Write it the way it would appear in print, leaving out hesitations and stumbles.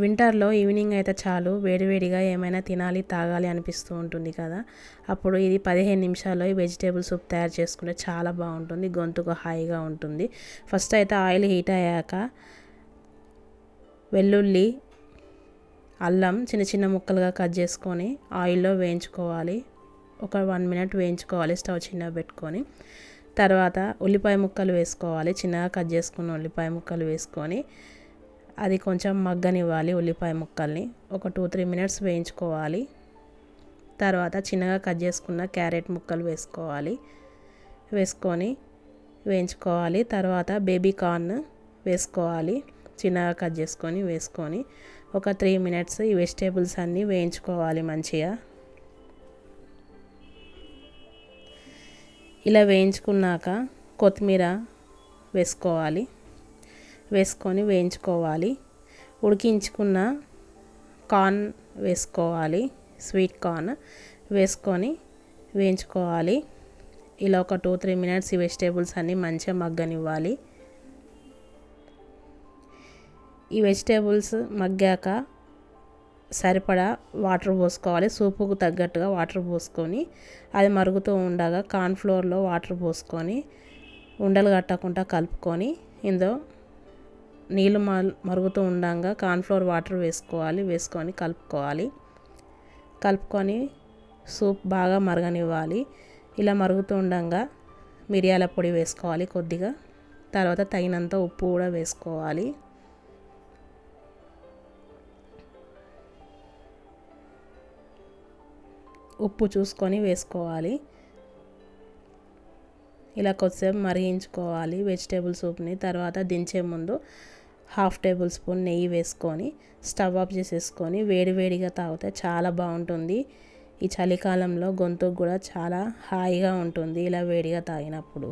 వింటర్లో ఈవినింగ్ అయితే చాలు వేడివేడిగా ఏమైనా తినాలి తాగాలి అనిపిస్తూ ఉంటుంది కదా. అప్పుడు ఇది 15 నిమిషాల్లో ఈ వెజిటేబుల్ సూప్ తయారు చేసుకుంటే చాలా బాగుంటుంది, గొంతుకు హాయిగా ఉంటుంది. ఫస్ట్ అయితే ఆయిల్ హీట్ అయ్యాక వెల్లుల్లి, అల్లం చిన్న చిన్న ముక్కలుగా కట్ చేసుకొని ఆయిల్లో వేయించుకోవాలి. ఒక 1 మినిట్ వేయించుకోవాలి స్టవ్ చిన్నగా పెట్టుకొని. తర్వాత ఉల్లిపాయ ముక్కలు వేసుకోవాలి, చిన్నగా కట్ చేసుకున్న ఉల్లిపాయ ముక్కలు వేసుకొని అది కొంచెం మగ్గనివ్వాలి. ఉల్లిపాయ ముక్కల్ని ఒక 2-3 మినిట్స్ వేయించుకోవాలి. తర్వాత చిన్నగా కట్ చేసుకున్న క్యారెట్ ముక్కలు వేసుకొని వేయించుకోవాలి. తర్వాత బేబీ కార్న్ వేసుకోవాలి, చిన్నగా కట్ చేసుకొని వేసుకొని ఒక 3 మినిట్స్ ఈ వెజిటేబుల్స్ అన్నీ వేయించుకోవాలి మంచిగా. ఇలా వేయించుకున్నాక కొత్తిమీర వేసుకొని వేయించుకోవాలి. ఉడికించుకున్న కార్న్ వేసుకోవాలి, స్వీట్ కార్న్ వేసుకొని వేయించుకోవాలి. ఇలా ఒక 2-3 మినిట్స్ ఈ వెజిటేబుల్స్ అన్నీ మంచిగా మగ్గనివ్వాలి. ఈ వెజిటేబుల్స్ మగ్గాక సరిపడా వాటర్ పోసుకోవాలి, సూపుకు తగ్గట్టుగా వాటర్ పోసుకొని అది మరుగుతూ ఉండగా కార్న్ఫ్లోర్లో వాటర్ పోసుకొని ఉండలు కట్టకుండా కలుపుకొని ఇందులో నీళ్ళు మరుగుతూ ఉండగా కార్న్ఫ్లోర్ వాటర్ వేసుకొని కలుపుకొని సూప్ బాగా మరగనివ్వాలి. ఇలా మరుగుతూ ఉండగా మిరియాల పొడి వేసుకోవాలి కొద్దిగా. తర్వాత తగినంత ఉప్పు కూడా వేసుకోవాలి. ఉప్పు చూసుకొని వేసుకోవాలి. ఇలా కొద్దిసేపు మరిగించుకోవాలి వెజిటేబుల్ సూప్ని. తర్వాత దించే ముందు 1/2 టేబుల్ స్పూన్ నెయ్యి వేసుకొని స్టవ్ ఆఫ్ చేసేసుకొని వేడివేడిగా తాగితే చాలా బాగుంటుంది. ఈ చలికాలంలో గొంతుకు కూడా చాలా హాయిగా ఉంటుంది ఇలా వేడిగా తాగినప్పుడు.